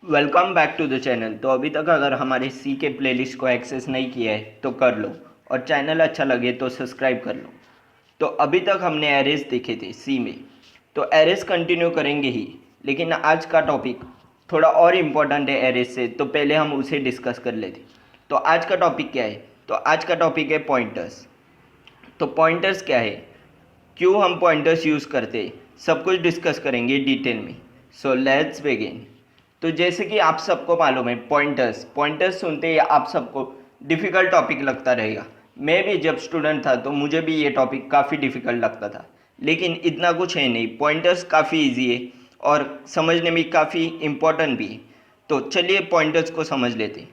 Welcome back to the channel. तो अभी तक अगर हमारे सी के प्लेलिस्ट को एक्सेस नहीं किया है तो कर लो, और चैनल अच्छा लगे तो सब्सक्राइब कर लो। तो अभी तक हमने एरेज देखे थे सी में, तो एरेज कंटिन्यू करेंगे ही, लेकिन आज का टॉपिक थोड़ा और इम्पोर्टेंट है एरेज से, तो पहले हम उसे डिस्कस कर लेते। तो आज का टॉपिक क्या है? तो आज का टॉपिक है पॉइंटर्स। तो पॉइंटर्स क्या है, क्यों हम पॉइंटर्स यूज़ करते हैं, सब कुछ डिस्कस करेंगे डिटेल में। So let's begin. तो जैसे कि आप सबको मालूम है, पॉइंटर्स पॉइंटर्स सुनते ही आप सबको डिफ़िकल्ट टॉपिक लगता रहेगा। मैं भी जब स्टूडेंट था तो मुझे भी ये टॉपिक काफ़ी डिफ़िकल्ट लगता था, लेकिन इतना कुछ है नहीं। पॉइंटर्स काफ़ी इजी है और समझने में काफ़ी इम्पोर्टेंट भी है। तो चलिए पॉइंटर्स को समझ लेते हैं।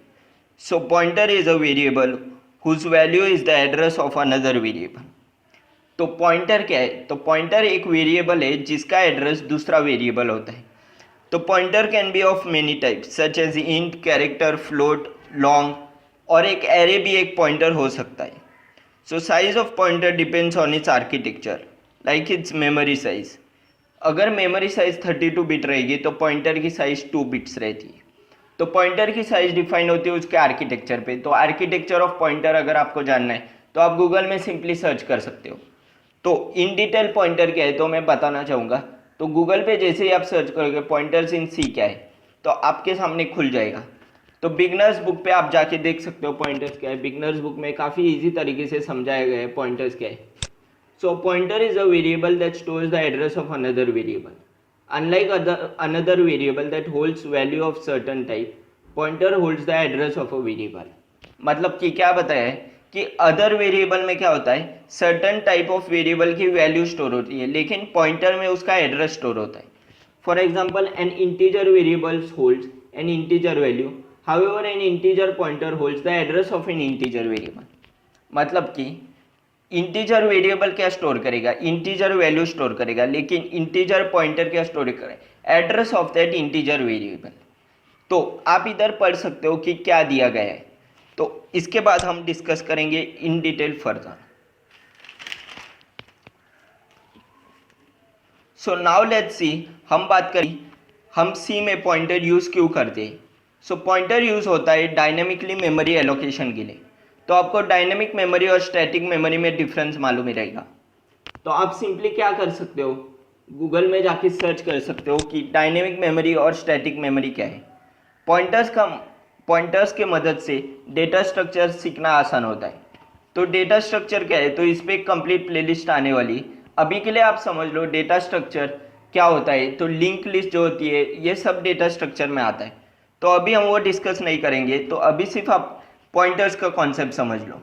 So pointer is a variable whose value is the address of another variable. तो पॉइंटर क्या है? तो पॉइंटर एक वेरिएबल है जिसका एड्रेस दूसरा वेरिएबल होता है। तो pointer can be of many types such as int, character, float, long, और एक एरे भी एक पॉइंटर हो सकता है। So size of pointer depends on its architecture, like its memory size. अगर मेमोरी साइज 32 बिट रहेगी तो पॉइंटर की साइज 2 बिट्स रहती है। तो पॉइंटर की साइज डिफाइन होती है उसके आर्किटेक्चर पे। तो आर्किटेक्चर ऑफ पॉइंटर अगर आपको जानना है तो आप गूगल में सिंपली सर्च कर सकते हो। तो इन डिटेल पॉइंटर क्या है तो मैं बताना चाहूँगा। तो गूगल पे जैसे ही आप सर्च करोगे पॉइंटर्स इन सी क्या है, तो आपके सामने खुल जाएगा। तो बिगनर्स बुक पे आप जाके देख सकते हो पॉइंटर्स क्या है। बिगनर्स बुक में काफ़ी इजी तरीके से समझाया गया है पॉइंटर्स क्या है। So pointer is a variable that stores the address of another variable. Unlike another variable that holds value of certain type, pointer holds the address of a variable. मतलब कि क्या बताया है कि अदर वेरिएबल में क्या होता है, सर्टन टाइप ऑफ वेरिएबल की वैल्यू स्टोर होती है, लेकिन पॉइंटर में उसका एड्रेस स्टोर होता है। For example N integer variable holds N integer value, however N integer pointer holds the address of N integer variable. मतलब कि इंटीजर वेरिएबल क्या स्टोर करेगा, इंटीजर वैल्यू स्टोर करेगा, लेकिन इंटीजर पॉइंटर क्या स्टोर करेगा, address of that integer variable. तो आप इधर पढ़ सकते हो कि क्या दिया गया है। तो इसके बाद हम डिस्कस करेंगे in detail further. So now let's see, हम बात करें हम सी में पॉइंटर यूज़ क्यों करते हैं। सो पॉइंटर यूज़ होता है डायनेमिकली मेमोरी एलोकेशन के लिए। तो आपको डायनेमिक मेमोरी और स्टैटिक मेमोरी में डिफरेंस मालूम ही रहेगा। तो आप सिंपली क्या कर सकते हो, गूगल में जाके सर्च कर सकते हो कि डायनेमिक मेमोरी और स्टैटिक मेमोरी क्या है। पॉइंटर्स के मदद से डेटा स्ट्रक्चर सीखना आसान होता है। तो डेटा स्ट्रक्चर क्या है, तो इस पर एक कंप्लीट प्लेलिस्ट आने वाली। अभी के लिए आप समझ लो डेटा स्ट्रक्चर क्या होता है। तो लिंक लिस्ट जो होती है ये सब डेटा स्ट्रक्चर में आता है। तो अभी हम वो डिस्कस नहीं करेंगे। तो अभी सिर्फ आप पॉइंटर्स का कॉन्सेप्ट समझ लो।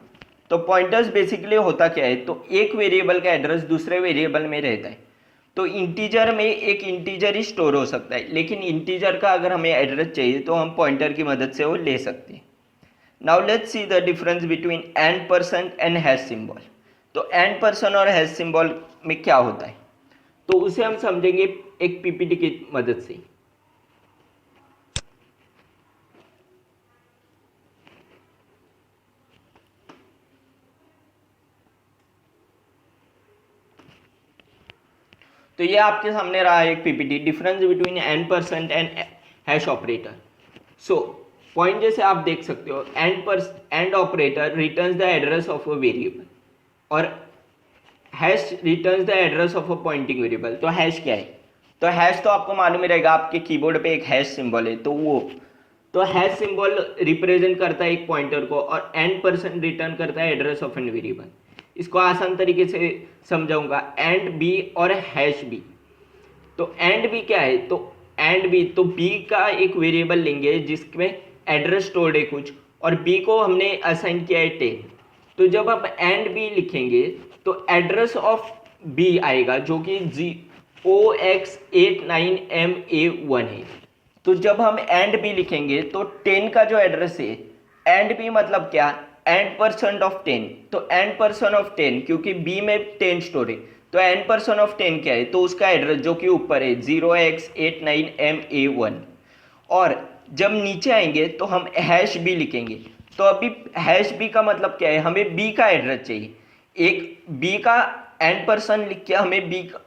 तो पॉइंटर्स बेसिकली होता क्या है, तो एक वेरिएबल का एड्रेस दूसरे वेरिएबल में रहता है। तो इंटीजर में एक इंटीजर ही स्टोर हो सकता है, लेकिन इंटीजर का अगर हमें एड्रेस चाहिए तो हम पॉइंटर की मदद से वो ले सकते हैं। Now let's see the difference between and percent and hash symbol. तो एंड परसेंट और हैश सिंबल में क्या होता है, तो उसे हम समझेंगे एक पीपीटी की मदद से। तो ये आपके सामने रहा एक PPT, difference between and percent and hash operator. So point जैसे आप देख सकते हो, and operator returns the address of a variable और hash returns the address of a pointing variable. तो हैश क्या है, तो हैश तो आपको मालूम ही रहेगा, आपके कीबोर्ड पे एक हैश सिंबल है। तो वो तो हैश सिंबल रिप्रेजेंट करता है एक पॉइंटर को, और एंड परसेंट रिटर्न करता है एड्रेस ऑफ एन वेरिएबल। इसको आसान तरीके से समझाऊंगा, एंड बी और हैश बी। तो एंड बी क्या है, तो एंड बी तो बी का एक वेरिएबल लेंगे जिसमें एड्रेस स्टोर्ड है कुछ, और बी को हमने असाइन किया है 10। तो जब आप एंड बी लिखेंगे तो एड्रेस ऑफ बी आएगा जो कि OX89MA1 है। तो जब हम एंड बी लिखेंगे तो 10 का जो एड्रेस है, एंड बी मतलब क्या, एंड परसेंट ऑफ 10। तो एंड परसेंट ऑफ 10 क्योंकि बी में 10 स्टोर है, तो एंड परसेंट ऑफ 10 क्या है, तो उसका एड्रेस जो कि ऊपर है 0x89MA1। और जब नीचे आएंगे तो हम हैश बी लिखेंगे। तो अभी हैश बी का मतलब क्या है, हमें बी का एड्रेस चाहिए। एक बी का एंड परसेंट लिख के हमें बी का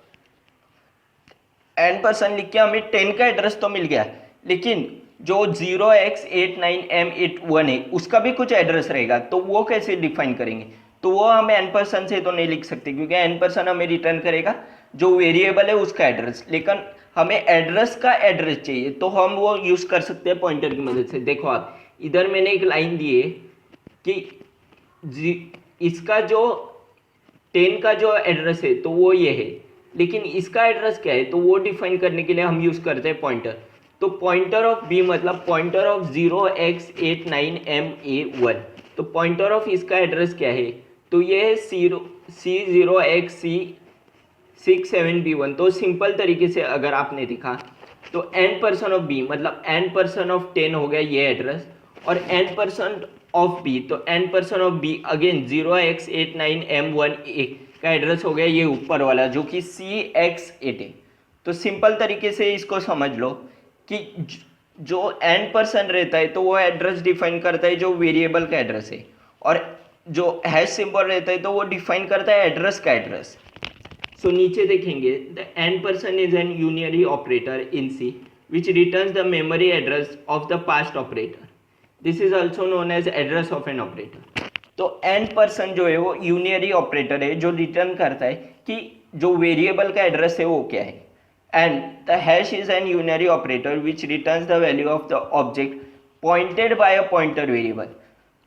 एन परसेंट लिख के हमें 10 का एड्रेस तो मिल गया, लेकिन जो 0x89M81 है उसका भी कुछ एड्रेस रहेगा, तो वो कैसे डिफाइन करेंगे? तो वो हम n% से तो नहीं लिख सकते, क्योंकि n% हमें रिटर्न करेगा जो वेरिएबल है उसका एड्रेस, लेकिन हमें एड्रेस का एड्रेस चाहिए, तो हम वो यूज कर सकते हैं पॉइंटर की मदद से। देखो आप इधर मैंने एक लाइन दी है कि इसका जो 10 का जो एड्रेस है तो वो ये है, लेकिन इसका एड्रेस क्या है, तो वो डिफाइन करने के लिए हम यूज करते हैं पॉइंटर। तो पॉइंटर ऑफ बी मतलब पॉइंटर ऑफ 0x89MA1, तो पॉइंटर ऑफ इसका एड्रेस क्या है, तो ये है C0xC67B1। तो सिंपल तरीके से अगर आपने देखा तो n% ऑफ बी मतलब n% ऑफ 10 हो गया ये एड्रेस, और n% ऑफ बी तो n% of b again 0x89M1A का एड्रेस हो गया ये ऊपर वाला जो कि CX8 है। तो सिंपल तरीके से इसको समझ लो कि जो n% रहता है तो वो एड्रेस डिफाइन करता है जो वेरिएबल का एड्रेस है, और जो हैश सिंबल रहता है तो वो डिफाइन करता है एड्रेस का एड्रेस। सो नीचे देखेंगे the n% is an unary operator in C which returns the memory address of the passed operator. This is also known as address of an operator. तो n% जो है वो यूनियरी operator है जो return करता है कि जो वेरिएबल का एड्रेस है वो क्या है, and the hash is an unary operator which returns the value of the object pointed by a pointer variable.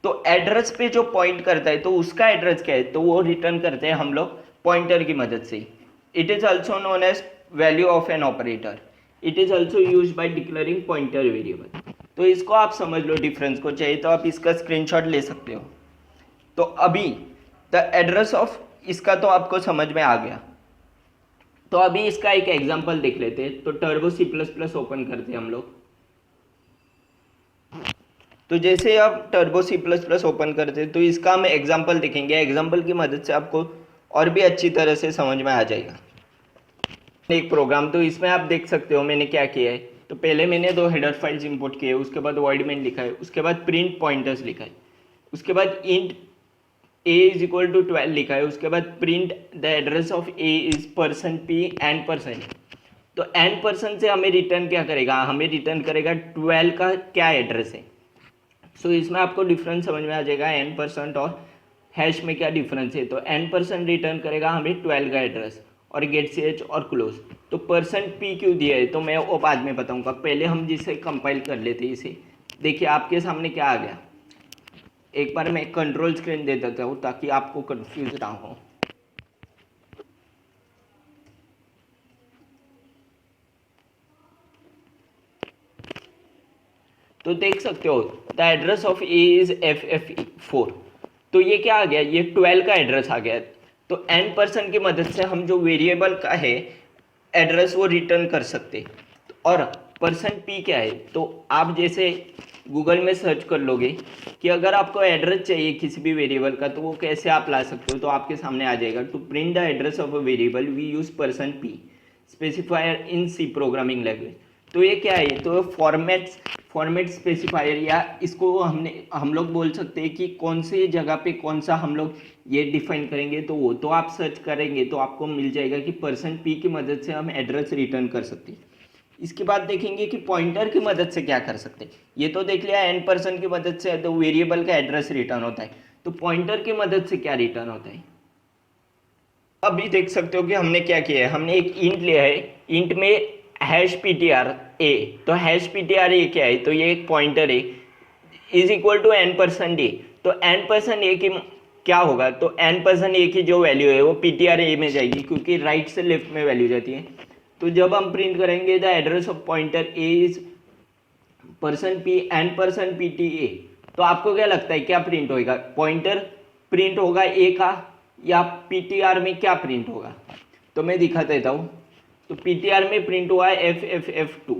तो एड्रेस पे जो पॉइंट करता है तो उसका एड्रेस क्या है, तो वो रिटर्न करते हैं हम लोग पॉइंटर की मदद से। It is also known as value of an operator. It is also use by declaring pointer variable. तो इसको आप समझ लो डिफरेंस को, चाहिए तो आप इसका स्क्रीनशॉट ले सकते हो। तो अभी द एड्रेस ऑफ इसका तो आपको समझ में आ गया। तो अभी इसका एक एग्जांपल देख लेते हैं। तो टर्बो C++ ओपन करते हैं हम लोग। तो जैसे आप टर्बो C++ ओपन करते हैं तो इसका हम एग्जांपल देखेंगे। एग्जांपल की मदद से आपको और भी अच्छी तरह से समझ में आ जाएगा। एक प्रोग्राम, तो इसमें आप देख सकते हो मैंने क्या किया है। तो पहले मैंने 2 हेडर फाइल्स इंपोर्ट किए, उसके बाद वॉइड मेन लिखा है, उसके बाद प्रिंट पॉइंटर्स लिखा है, उसके बाद int a is equal to 12 लिखा है, उसके बाद print the address of a is %p n%। तो n% से हमें रिटर्न क्या करेगा, हमें रिटर्न करेगा 12 का क्या एड्रेस है। सो इसमें आपको डिफरेंस समझ में आ जाएगा n% और हैश में क्या डिफरेंस है। तो n% रिटर्न करेगा हमें 12 का एड्रेस और गेट ch और क्लोज। तो %p क्यों दिया है तो मैं वो बाद में बताऊंगा, पहले हम जिसे कंपाइल कर लेते हैं इसे। देखिए आपके सामने क्या आ गया, एक बार मैं कंट्रोल स्क्रीन दे देता हूँ ताकि आपको कंफ्यूज ना हो। तो देख सकते हो the address of A is FF4। तो ये क्या आ गया, ये 12 का एड्रेस आ गया। तो n% की मदद से हम जो वेरिएबल का है एड्रेस वो रिटर्न कर सकते। और %p क्या है, तो आप जैसे गूगल में सर्च कर लोगे कि अगर आपको एड्रेस चाहिए किसी भी वेरिएबल का तो वो कैसे आप ला सकते हो, तो आपके सामने आ जाएगा। To print the address of a variable we use %p specifier in C programming language. तो ये क्या है, तो फॉर्मेट स्पेसिफायर, या इसको हम लोग बोल सकते हैं कि कौन सी जगह पे कौन सा हम लोग ये डिफाइन करेंगे। तो वो तो आप सर्च करेंगे तो आपको मिल जाएगा कि %p की मदद से हम एड्रेस रिटर्न कर सकते हैं। इसके बाद देखेंगे कि पॉइंटर की मदद से क्या कर सकते हैं। ये तो देख लिया n% की मदद से तो वेरिएबल का एड्रेस रिटर्न होता है, तो पॉइंटर की मदद से क्या रिटर्न होता है। अभी देख सकते हो कि हमने क्या किया है, हमने एक इंट लिया है, इंट में #ptr a। तो #ptr a क्या है, तो ये एक पॉइंटर है, इज इक्वल टू n%a। तो n%a की क्या होगा, तो n%a की जो वैल्यू है वो ptr a में जाएगी, क्योंकि राइट से लेफ्ट में वैल्यू जाती है। तो जब हम प्रिंट करेंगे the address of pointer a is %p n%pta, तो आपको क्या लगता है क्या प्रिंट होगा, पॉइंटर प्रिंट होगा a का या ptr में क्या प्रिंट होगा। तो मैं दिखा देता हूँ। तो ptr में प्रिंट हुआ है FFF2।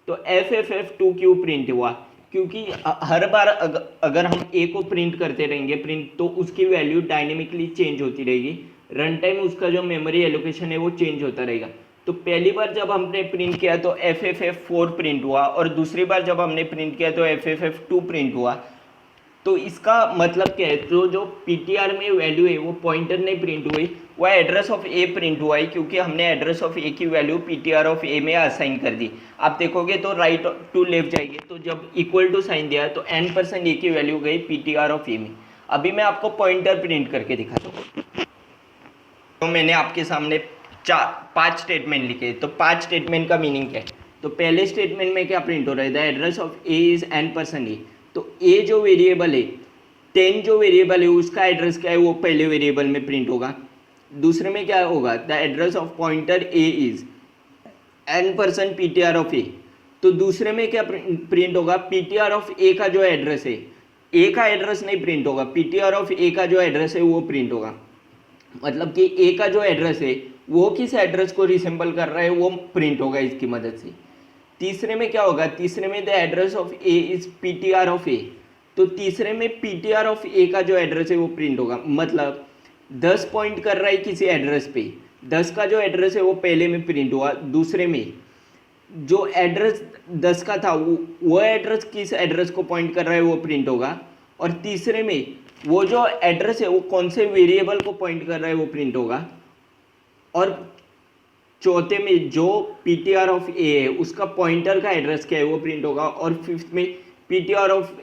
तो FFF2 क्यों प्रिंट हुआ, क्योंकि हर बार अगर हम a को प्रिंट करते रहेंगे तो उसकी वैल्यू डायनेमिकली चेंज होती रहेगी, रन टाइम उसका जो मेमोरी एलोकेशन है वो चेंज होता रहेगा। तो पहली बार जब हमने प्रिंट किया तो FFF4 प्रिंट हुआ, और दूसरी बार जब हमने प्रिंट किया तो FFF2 प्रिंट हुआ। तो इसका मतलब क्या है, तो जो ptr में वैल्यू है वो पॉइंटर नहीं प्रिंट हुई, वो एड्रेस ऑफ ए प्रिंट हुआ है क्योंकि हमने एड्रेस ऑफ ए की वैल्यू पीटीआर ऑफ ए में असाइन कर दी। आप देखोगे तो राइट टू लेफ्ट जाएगी, तो जब इक्वल टू साइन दिया तो n% ए की वैल्यू गई पीटीआर ऑफ ए में। अभी मैं आपको पॉइंटर प्रिंट करके दिखाता हूँ। तो मैंने आपके सामने 5 स्टेटमेंट लिखे, तो 5 स्टेटमेंट का मीनिंग क्या है। तो पहले स्टेटमेंट में क्या प्रिंट हो रहा है, the address of A is n% ए। तो ए जो वेरिएबल है, 10 जो वेरिएबल है उसका एड्रेस क्या है, वो पहले वेरिएबल में प्रिंट होगा। दूसरे में क्या होगा, the address of pointer A is n% PTR of A. तो दूसरे में क्या प्रिंट होगा, पीटीआर ऑफ ए का जो एड्रेस है, ए का एड्रेस नहीं प्रिंट होगा, पीटीआर ऑफ ए का जो एड्रेस है वो प्रिंट होगा। मतलब कि ए का जो एड्रेस है वो किस एड्रेस को रिसेंबल कर रहा है वो प्रिंट होगा इसकी मदद से। तीसरे में क्या होगा, तीसरे में the address of A is PTR of A. तो तीसरे में पीटीआर ऑफ ए का जो एड्रेस है वो प्रिंट होगा। मतलब 10 पॉइंट कर रहा है किसी एड्रेस पे, 10 का जो एड्रेस है वो पहले में प्रिंट हुआ। दूसरे में जो एड्रेस 10 का था वो एड्रेस किस एड्रेस को पॉइंट कर रहा है वो प्रिंट होगा। और तीसरे में वो जो एड्रेस है वो कौन से वेरिएबल को पॉइंट कर रहा है वो प्रिंट होगा। और चौथे में जो पीटीआर ऑफ ए है उसका पॉइंटर का एड्रेस क्या है वो प्रिंट होगा। और फिफ्थ में पीटीआर ऑफ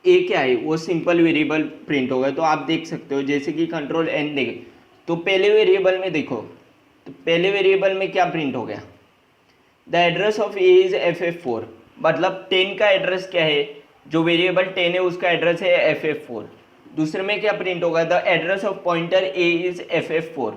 ए क्या है वो सिंपल वेरिएबल प्रिंट होगा। तो आप देख सकते हो जैसे कि कंट्रोल एन देंगे तो पहले वेरिएबल में देखो, तो पहले वेरिएबल में क्या प्रिंट हो गया, the address of A is FF4। मतलब 10 का एड्रेस क्या है, जो वेरिएबल 10 है उसका एड्रेस है FF4। दूसरे में क्या प्रिंट होगा, the address of pointer A is FF4।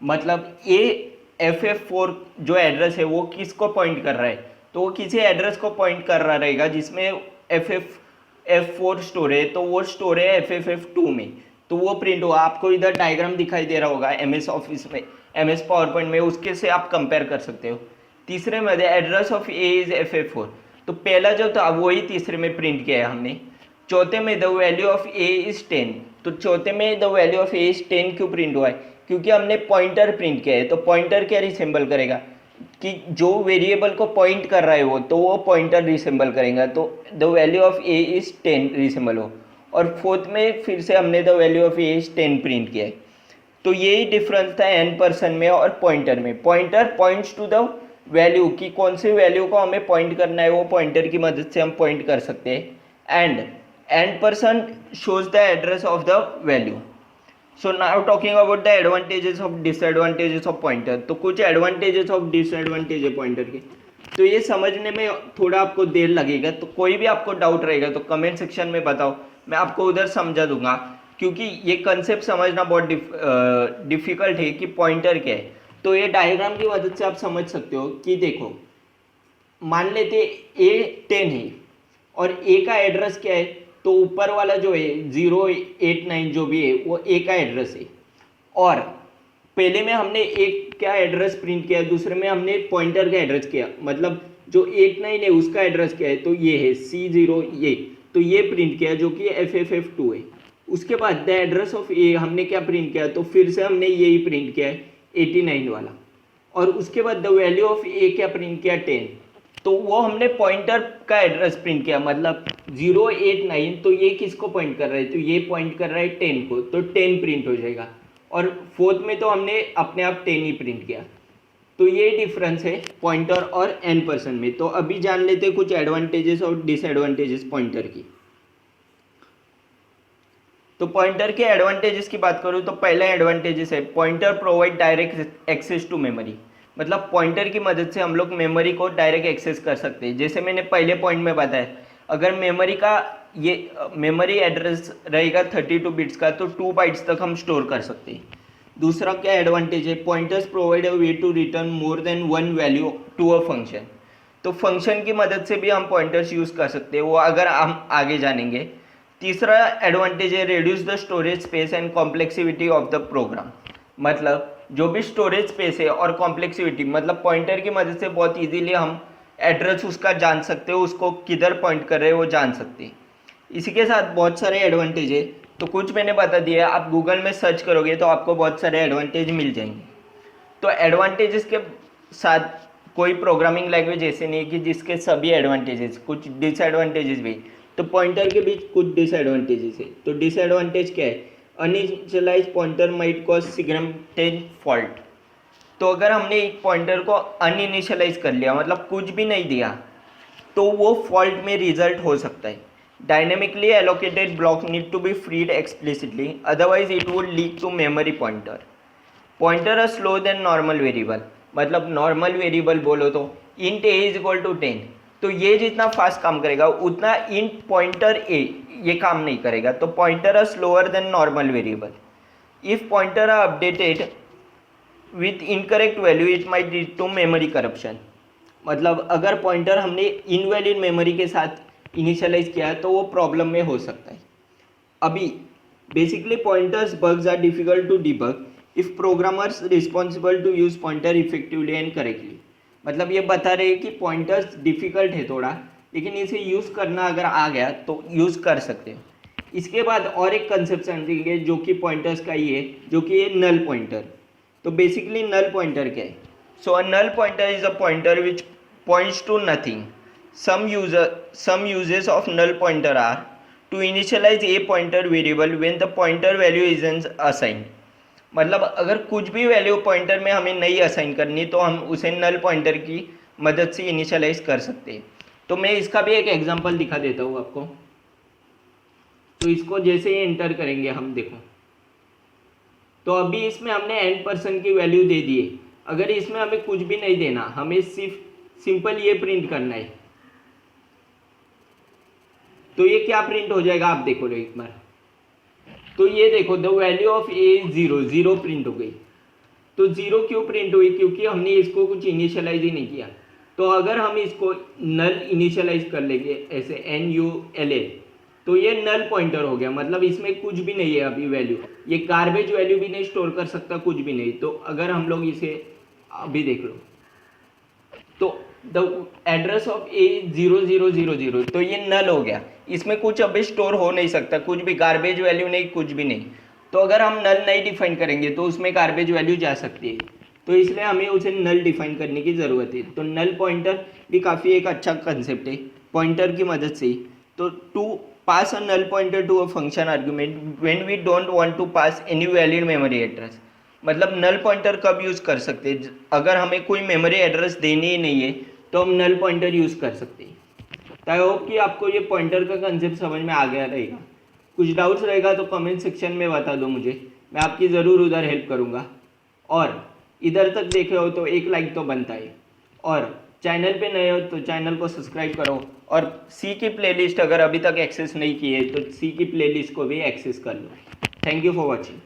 मतलब ए FF4 जो एड्रेस है वो किसको पॉइंट कर रहा है, तो वो किसी एड्रेस को पॉइंट कर रहा रहेगा जिसमें FF4 स्टोर है, तो वो स्टोर है FFF2 में, तो वो प्रिंट होगा। आपको इधर डायग्राम दिखाई दे रहा होगा MS ऑफिस में, MS पावर पॉइंट में, उसके से आप कंपेयर कर सकते हो। तीसरे में the address of A is FF4, तो पहला जो था वही तीसरे में प्रिंट किया है हमने। चौथे में the value of A is 10, तो चौथे में the value of A is 10 क्यों प्रिंट हुआ है, क्योंकि हमने पॉइंटर प्रिंट किया है। तो पॉइंटर क्या रिसेंबल करेगा कि जो वेरिएबल को पॉइंट कर रहा है वो, तो वो पॉइंटर रिसेंबल करेगा। तो the value of A is 10 resemble हो। और फोर्थ में फिर से हमने the value of A is 10 print किया है। तो यही डिफरेंस था n% में और पॉइंटर में। Pointer points to the value, कि कौन सी वैल्यू को हमें पॉइंट करना है वो पॉइंटर की मदद से हम पॉइंट कर सकते हैं। And n% shows the address of the value. So now talking about the advantages of disadvantages of pointer. तो कुछ एडवांटेजेस ऑफ डिसएडवांटेज है पॉइंटर के, तो ये समझने में थोड़ा आपको देर लगेगा। तो कोई भी आपको डाउट रहेगा तो कमेंट सेक्शन में बताओ, मैं आपको उधर समझा दूंगा, क्योंकि ये कंसेप्ट समझना बहुत डिफिकल्ट है कि पॉइंटर क्या है। तो ये डायग्राम की मदद से आप समझ सकते हो कि देखो, मान लेते ए 10 है और ए का एड्रेस क्या है, तो ऊपर वाला जो है 089 जो भी है वो ए का एड्रेस है। और पहले में हमने एक क्या एड्रेस प्रिंट किया, दूसरे में हमने पॉइंटर का एड्रेस किया। मतलब जो 89 है उसका एड्रेस क्या है, तो ये है C0 ये, तो ये प्रिंट किया जो कि FFF2 है। उसके बाद द एड्रेस ऑफ ए हमने क्या प्रिंट किया, तो फिर से हमने यही प्रिंट किया है 89 वाला। और उसके बाद द वैल्यू ऑफ ए क्या प्रिंट किया 10, तो वो हमने पॉइंटर का एड्रेस प्रिंट किया। मतलब 089, तो ये किसको पॉइंट कर रहा है, तो ये पॉइंट कर रहा है 10 को, तो 10 प्रिंट हो जाएगा। और फोर्थ में तो हमने अपने आप 10 ही प्रिंट किया। तो ये डिफरेंस है पॉइंटर और n% में। तो अभी जान लेते हैं कुछ एडवांटेजेस और डिसएडवांटेजेस पॉइंटर की। तो पॉइंटर के एडवांटेजेस की बात करूँ तो पहला एडवांटेजेस है, pointer provide direct access to memory. मतलब पॉइंटर की मदद से हम लोग मेमोरी को डायरेक्ट एक्सेस कर सकते हैं। जैसे मैंने पहले पॉइंट में बताया, अगर मेमोरी का ये मेमोरी एड्रेस रहेगा 32 बिट्स का, तो 2 बाइट्स तक हम स्टोर कर सकते हैं। दूसरा क्या एडवांटेज है, pointers provide a way to return more than one value to a function. तो फंक्शन की मदद से भी हम पॉइंटर्स यूज़ कर सकते हैं, वो अगर हम आगे जानेंगे। तीसरा एडवांटेज है, reduce the storage space and complexity of the program. मतलब जो भी स्टोरेज स्पेस है और कॉम्प्लेक्सिविटी, मतलब पॉइंटर की मदद से बहुत इजीली हम एड्रेस उसका जान सकते हो, उसको किधर पॉइंट कर रहे हैं वो जान सकते हैं। इसी के साथ बहुत सारे एडवांटेज है, तो कुछ मैंने बता दिया, आप गूगल में सर्च करोगे तो आपको बहुत सारे एडवांटेज मिल जाएंगे। तो एडवांटेजेस के साथ कोई प्रोग्रामिंग लैंग्वेज ऐसे नहीं है कि जिसके सभी एडवांटेजेस, कुछ डिसएडवांटेजेस भी। तो पॉइंटर के बीच कुछ डिसएडवांटेजेस है। तो डिसएडवांटेज क्या है, uninitialized pointer might cause significant fault. तो अगर हमने एक पॉइंटर को अनइनिशियलाइज कर लिया, मतलब कुछ भी नहीं दिया, तो वो फॉल्ट में रिजल्ट हो सकता है। Dynamically allocated block need to be freed explicitly, otherwise it would lead to memory pointer. Pointer are slow than normal variable, मतलब नॉर्मल वेरिएबल बोलो तो int a is equal to 10, तो ये जितना फास्ट काम करेगा उतना इंट पॉइंटर ए ये काम नहीं करेगा। तो pointer are slower than normal variable. If pointer are updated with incorrect value it might lead to memory corruption, मतलब अगर पॉइंटर हमने इनवैलिड मेमोरी के साथ इनिशियलाइज किया है तो वो प्रॉब्लम में हो सकता है। अभी basically pointers bugs are difficult to debug if programmers responsible to use pointer effectively and correctly. मतलब ये बता रहे हैं कि पॉइंटर्स डिफिकल्ट है थोड़ा, लेकिन इसे यूज़ करना अगर आ गया तो यूज़ कर सकते हो। इसके बाद और एक कंसेप्ट समझेंगे जो कि पॉइंटर्स का ही है, जो कि है नल पॉइंटर। तो बेसिकली नल पॉइंटर क्या है? So a null pointer is a pointer which points to nothing. some uses of null pointer are to initialize a pointer variable when the pointer value isn't assigned। मतलब अगर कुछ भी value pointer में हमें नहीं assign करनी तो हम उसे नल पॉइंटर की मदद से इनिशियलाइज कर सकते हैं। तो मैं इसका भी एक एग्जांपल दिखा देता हूँ आपको। तो इसको जैसे ही एंटर करेंगे हम, देखो तो अभी इसमें हमने n% की वैल्यू दे दी है। अगर इसमें हमें कुछ भी नहीं देना, हमें सिर्फ सिंपल ये प्रिंट करना है, तो ये क्या प्रिंट हो जाएगा आप देखो एक बार। तो ये देखो the value of A is 0, 0 print हो गई। तो 0 क्यों प्रिंट हुई? क्योंकि हमने इसको कुछ इनिशियलाइज ही नहीं किया। तो अगर हम इसको नल इनिशियलाइज कर लेंगे ऐसे NULL, तो ये नल पॉइंटर हो गया, मतलब इसमें कुछ भी नहीं है अभी वैल्यू, ये गार्बेज वैल्यू भी नहीं स्टोर कर सकता, कुछ भी नहीं। तो अगर हम लोग इसे अभी देख लो तो द एड्रेस ऑफ ए 0000, तो ये नल हो गया, इसमें कुछ अभी स्टोर हो नहीं सकता, कुछ भी गार्बेज वैल्यू नहीं, कुछ भी नहीं। तो अगर हम नल नहीं डिफाइन करेंगे तो उसमें गार्बेज वैल्यू जा सकती है, तो इसलिए हमें उसे नल डिफाइन करने की ज़रूरत है। तो नल पॉइंटर भी काफ़ी एक अच्छा कंसेप्ट है पॉइंटर की मदद से। तो to pass a null pointer to a function argument when we don't want to pass any valid memory address, मतलब नल पॉइंटर कब यूज़ कर सकते हैं? अगर हमें कोई मेमोरी एड्रेस देनी ही नहीं है तो हम नल पॉइंटर यूज़ कर सकते हैं। तो आई होप कि आपको ये पॉइंटर का कंसेप्ट समझ में आ गया रहेगा। कुछ डाउट्स रहेगा तो कमेंट सेक्शन में बता दो मुझे, मैं आपकी ज़रूर उधर हेल्प करूँगा। और इधर तक देखे हो तो एक लाइक तो बनता है, और चैनल पे नए हो तो चैनल को सब्सक्राइब करो, और सी की प्लेलिस्ट अगर अभी तक एक्सेस नहीं की है तो सी की प्लेलिस्ट को भी एक्सेस कर लो। Thank you for watching.